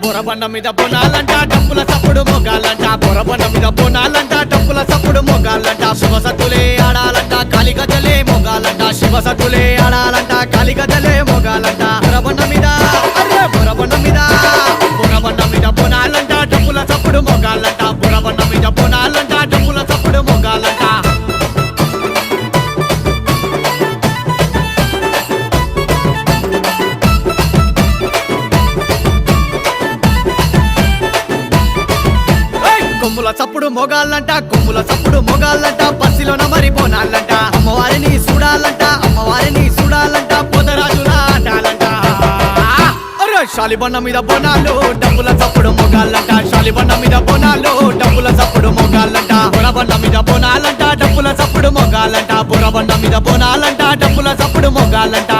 బొరబండ మీద బోనాలంట డప్పుల చప్పుడు మొగాలంట బొరబండ మీద బోనాలంట డప్పుల చప్పుడు మొగాలంట శివసత్తులే ఆడాలంట కాలిగజలే మొగాలంట శివసత్తులే ఆడాలంట కాలిగజలే మొగాలంట బొరబండ మీద అరే బొరబండ మీద బోనాలంట డప్పుల చప్పుడు మొగాలంట బొరబండ మీద బోనాలంట డప్పుల చప్పుడు మొగాలంట కొమ్ముల చప్పుడు మొగాలంట కొమ్ముల చప్పుడు మొగాలంట బస్సిలోన మరి బోనాలంట అమ్మవారిని చూడాలంట పొదరాజుల ఆటాలంట అరే శాలిబండ మీద బోనాలు డబ్బుల చప్పుడు మొగాలంట శాలిబండ మీద బోనాలు డబ్బుల చప్పుడు మొగాలంట బొరబండ మీద బోనాలంట డబ్బుల చప్పుడు మొగాలంట బొరబండ మీద బోనాలంట డబ్బుల చప్పుడు మొగాలంట